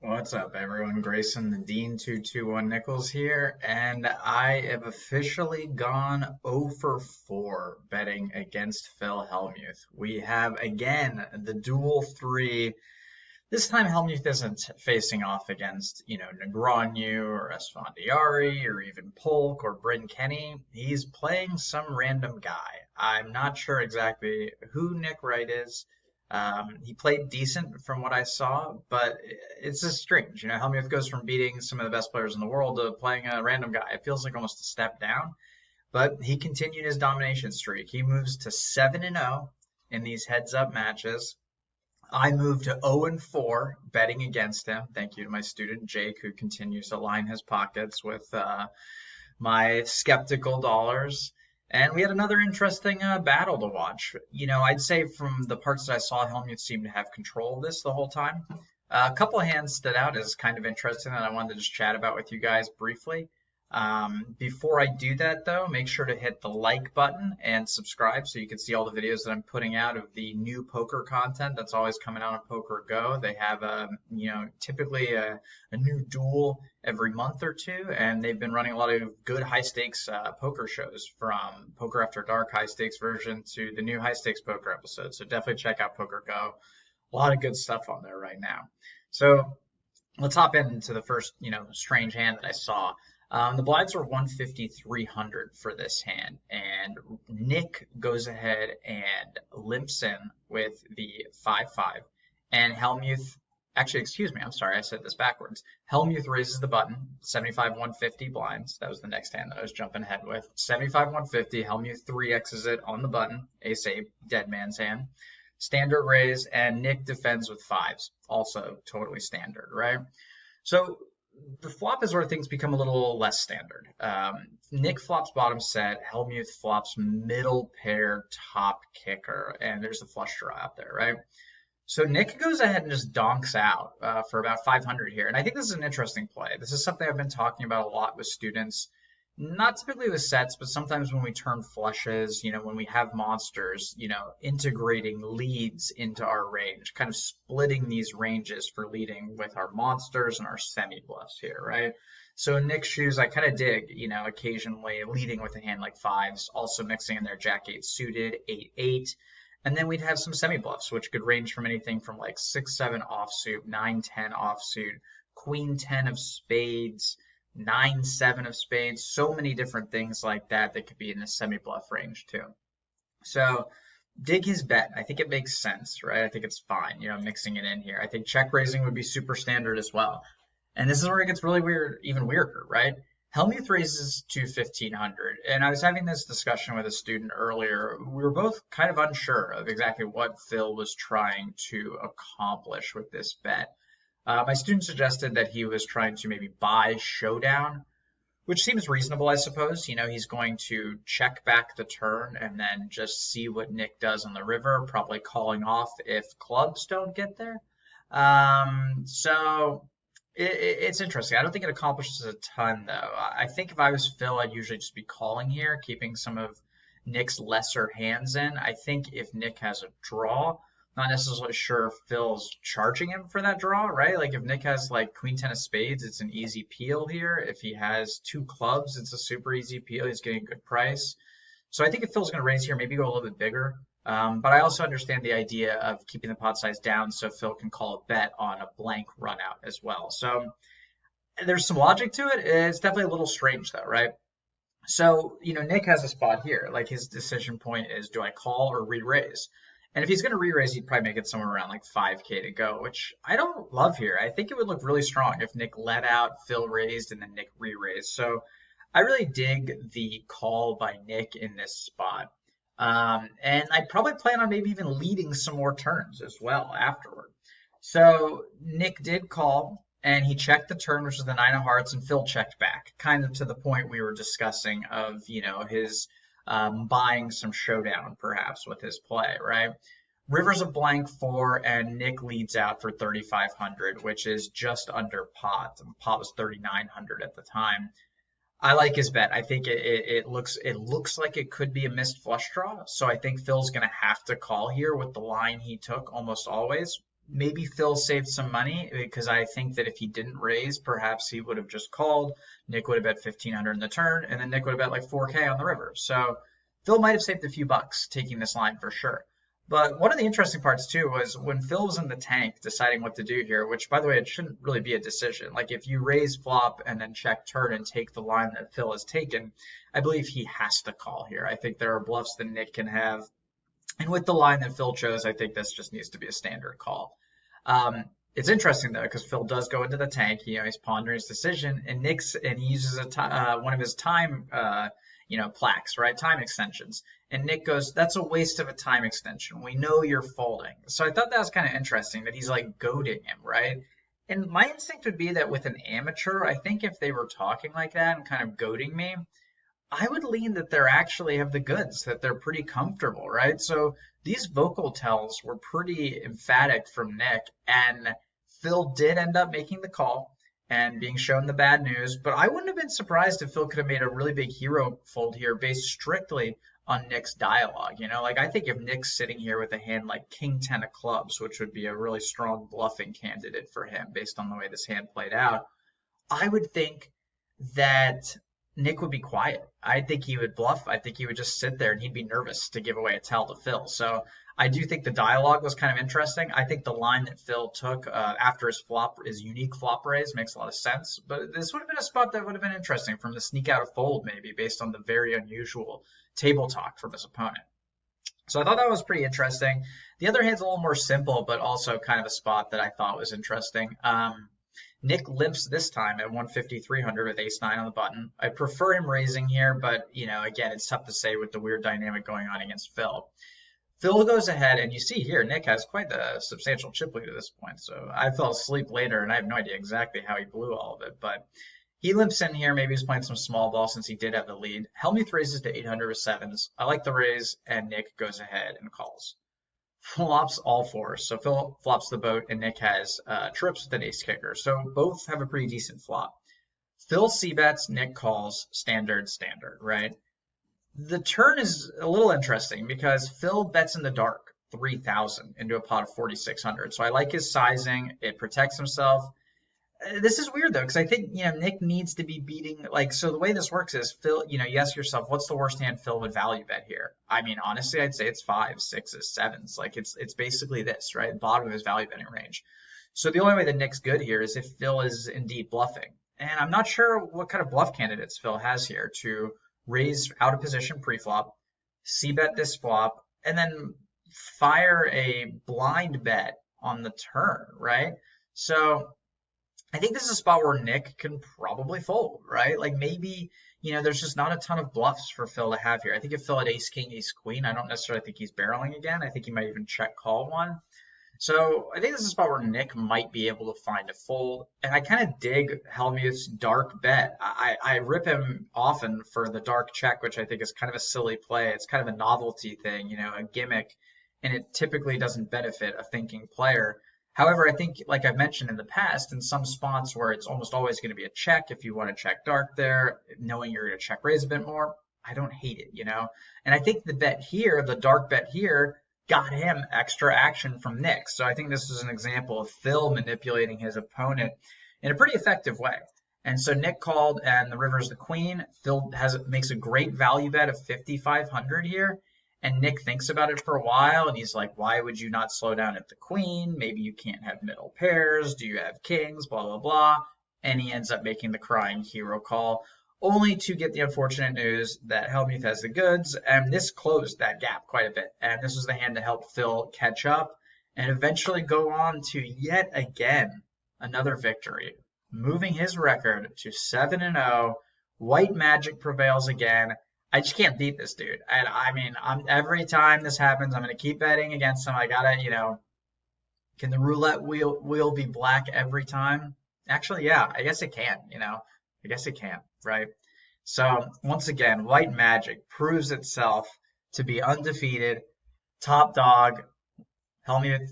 What's up, everyone? Grayson, the Dean 221 Nichols here, and I have officially gone 0 for 4 betting against Phil Hellmuth. We have again the Duel 3. This time Hellmuth isn't facing off against, Negreanu or Esfandiari or even Polk or Bryn Kenny. He's playing some random guy. I'm not sure exactly who Nick Wright is. He played decent from what I saw, but it's just strange. Hellmuth goes from beating some of the best players in the world to playing a random guy. It feels like almost a step down, but he continued his domination streak. He moves to 7-0 in these heads-up matches. I moved to 0 and 4 betting against him. Thank you to my student Jake, who continues to line his pockets with my skeptical dollars. And we had another interesting battle to watch. I'd say from the parts that I saw, Helmuth seemed to have control of this the whole time. A couple of hands stood out as kind of interesting that I wanted to just chat about with you guys briefly. Before I do that, though, make sure to hit the like button and subscribe so you can see all the videos that I'm putting out of the new poker content that's always coming out on Poker Go. They have typically a new duel every month or two, and they've been running a lot of good high stakes poker shows, from Poker After Dark high stakes version to the new high stakes poker episode. So definitely check out Poker Go. A lot of good stuff on there right now. So let's hop into the first, strange hand that I saw. The blinds were 150, 300 for this hand, and Nick goes ahead and limps in with the 5-5, and Hellmuth, actually, excuse me, I'm sorry, I said this backwards. Hellmuth raises the button, 75, 150 blinds. That was the next hand that I was jumping ahead with. 75, 150, Hellmuth 3X's it on the button, ace-8, dead man's hand. Standard raise, and Nick defends with fives, also totally standard, right? So the flop is where things become a little less standard. Nick flops bottom set, Hellmuth flops middle pair top kicker, and there's a flush draw out there, right? So Nick goes ahead and just donks out for about 500 here. And I think this is an interesting play. This is something I've been talking about a lot with students, not typically with sets, but sometimes when we turn flushes, when we have monsters, integrating leads into our range, kind of splitting these ranges for leading with our monsters and our semi bluffs here, right? So in Nick's shoes, I kind of dig, occasionally leading with a hand like fives, also mixing in their jack-8 suited, 8-8. And then we'd have some semi bluffs, which could range from anything from like 6-7 offsuit, 9-10 offsuit, queen-10 of spades, 9-7 of spades, so many different things like that that could be in the semi-bluff range too. So dig his bet. I think it makes sense, right? I think it's fine, mixing it in here. I think check raising would be super standard as well. And this is where it gets really weird, even weirder, right? Hellmuth raises to 1500, and I was having this discussion with a student earlier. We were both kind of unsure of exactly what Phil was trying to accomplish with this bet. My student suggested that he was trying to maybe buy showdown, which seems reasonable, I suppose. He's going to check back the turn and then just see what Nick does on the river, probably calling off if clubs don't get there. So it's interesting. I don't think it accomplishes a ton, though. I think if I was Phil, I'd usually just be calling here, keeping some of Nick's lesser hands in. I think if Nick has a draw, not necessarily sure if Phil's charging him for that draw, right? Like if Nick has like queen-10 of spades, it's an easy peel here. If he has two clubs, it's a super easy peel. He's getting a good price. So I think if Phil's going to raise here, maybe go a little bit bigger. But I also understand the idea of keeping the pot size down so Phil can call a bet on a blank run out as well. So there's some logic to it. It's definitely a little strange though, right? So, Nick has a spot here. Like his decision point is, do I call or re-raise? And if he's going to re-raise, he'd probably make it somewhere around like 5K to go, which I don't love here. I think it would look really strong if Nick let out, Phil raised, and then Nick re-raised. So I really dig the call by Nick in this spot. And I'd probably plan on maybe even leading some more turns as well afterward. So Nick did call, and he checked the turn, which is the 9 of hearts, and Phil checked back, kind of to the point we were discussing of, his buying some showdown perhaps with his play, right? River's a blank 4, and Nick leads out for 3,500, which is just under pot. Pot was 3,900 at the time. I like his bet. I think it looks like it could be a missed flush draw. So I think Phil's going to have to call here with the line he took almost always. maybe Phil saved some money because I think that if he didn't raise, perhaps he would have just called. Nick would have bet 1,500 in the turn, and then Nick would have bet like 4K on the river. So Phil might have saved a few bucks taking this line for sure. But one of the interesting parts too was when Phil was in the tank deciding what to do here, which by the way, it shouldn't really be a decision. Like if you raise flop and then check turn and take the line that Phil has taken, I believe he has to call here. I think there are bluffs that Nick can have. And with the line that Phil chose, I think this just needs to be a standard call. It's interesting though because Phil does go into the tank. He's pondering his decision, and he uses one of his time plaques, right? Time extensions. And Nick goes, "That's a waste of a time extension. We know you're folding." So I thought that was kind of interesting that he's like goading him, right? And my instinct would be that with an amateur, I think if they were talking like that and kind of goading me, I would lean that they're actually have the goods, that they're pretty comfortable, right? So these vocal tells were pretty emphatic from Nick, and Phil did end up making the call and being shown the bad news. But I wouldn't have been surprised if Phil could have made a really big hero fold here based strictly on Nick's dialogue. Like I think if Nick's sitting here with a hand like King 10 of clubs, which would be a really strong bluffing candidate for him based on the way this hand played out, I would think that Nick would be quiet. I think he would bluff. I think he would just sit there and he'd be nervous to give away a tell to Phil. So I do think the dialogue was kind of interesting. I think the line that Phil took after his unique flop raise makes a lot of sense. But this would have been a spot that would have been interesting from the sneak out of fold maybe based on the very unusual table talk from his opponent. So I thought that was pretty interesting. The other hand's a little more simple, but also kind of a spot that I thought was interesting. Nick limps this time at 150-300 with ace-9 on the button. I prefer him raising here, but, again, it's tough to say with the weird dynamic going on against Phil. Phil goes ahead, and you see here, Nick has quite the substantial chip lead at this point. So I fell asleep later, and I have no idea exactly how he blew all of it. But he limps in here. Maybe he's playing some small ball since he did have the lead. Hellmuth raises to 800 with sevens. I like the raise, and Nick goes ahead and calls. Flops all fours. So Phil flops the boat, and Nick has trips with an ace kicker. So both have a pretty decent flop. Phil c-bets, Nick calls, standard, right? The turn is a little interesting because Phil bets in the dark 3,000 into a pot of 4,600. So I like his sizing. It protects himself. This is weird though, because I think, Nick needs to be beating, so the way this works is Phil, you ask yourself, what's the worst hand Phil would value bet here? I mean, honestly, I'd say it's 5s, 6s, 7s. It's basically this, right? Bottom of his value betting range. So the only way that Nick's good here is if Phil is indeed bluffing. And I'm not sure what kind of bluff candidates Phil has here to raise out of position pre-flop, c-bet this flop, and then fire a blind bet on the turn, right? So I think this is a spot where Nick can probably fold, right? Like maybe, there's just not a ton of bluffs for Phil to have here. I think if Phil had ace, king, ace, queen, I don't necessarily think he's barreling again. I think he might even check call one. So I think this is a spot where Nick might be able to find a fold. And I kind of dig Hellmuth's dark bet. I rip him often for the dark check, which I think is kind of a silly play. It's kind of a novelty thing, a gimmick, and it typically doesn't benefit a thinking player. However, I think, like I've mentioned in the past, in some spots where it's almost always going to be a check, if you want to check dark there, knowing you're going to check raise a bit more, I don't hate it, And I think the bet here, the dark bet here, got him extra action from Nick. So I think this is an example of Phil manipulating his opponent in a pretty effective way. And so Nick called, and the river's the queen. Phil makes a great value bet of 5,500 here. And Nick thinks about it for a while, and he's like, why would you not slow down at the queen? Maybe you can't have middle pairs. Do you have kings? Blah, blah, blah. And he ends up making the crying hero call, only to get the unfortunate news that Hellmuth has the goods. And this closed that gap quite a bit. And this was the hand to help Phil catch up and eventually go on to yet again another victory, moving his record to 7-0. White magic prevails again. I just can't beat this dude. And I mean, every time this happens, I'm going to keep betting against him. I got to, can the roulette wheel be black every time? Actually, yeah, I guess it can, I guess it can, right? So once again, white magic proves itself to be undefeated. Top dog. Hellmuth,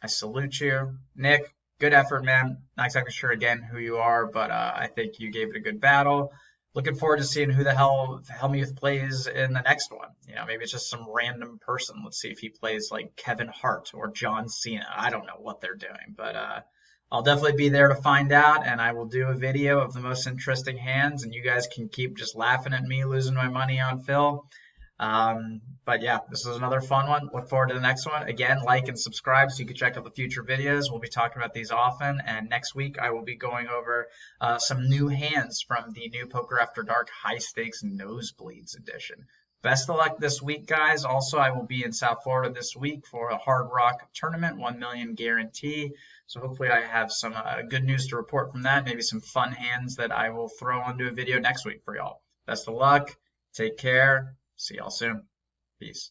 I salute you. Nick, good effort, man. Not exactly sure again who you are, but I think you gave it a good battle. looking forward to seeing who the hell Hellmuth plays in the next one. Maybe it's just some random person. Let's see if he plays like Kevin Hart or John Cena. I don't know what they're doing, but I'll definitely be there to find out, and I will do a video of the most interesting hands, and you guys can keep just laughing at me losing my money on Phil. But yeah, this is another fun one. Look forward to the next one. Again, like and subscribe so you can check out the future videos. We'll be talking about these often. And next week, I will be going over some new hands from the new Poker After Dark High Stakes Nosebleeds edition. Best of luck this week, guys. Also, I will be in South Florida this week for a Hard Rock tournament, 1 million guarantee. So hopefully I have some good news to report from that. Maybe some fun hands that I will throw onto a video next week for y'all. Best of luck. Take care. See y'all soon. Peace.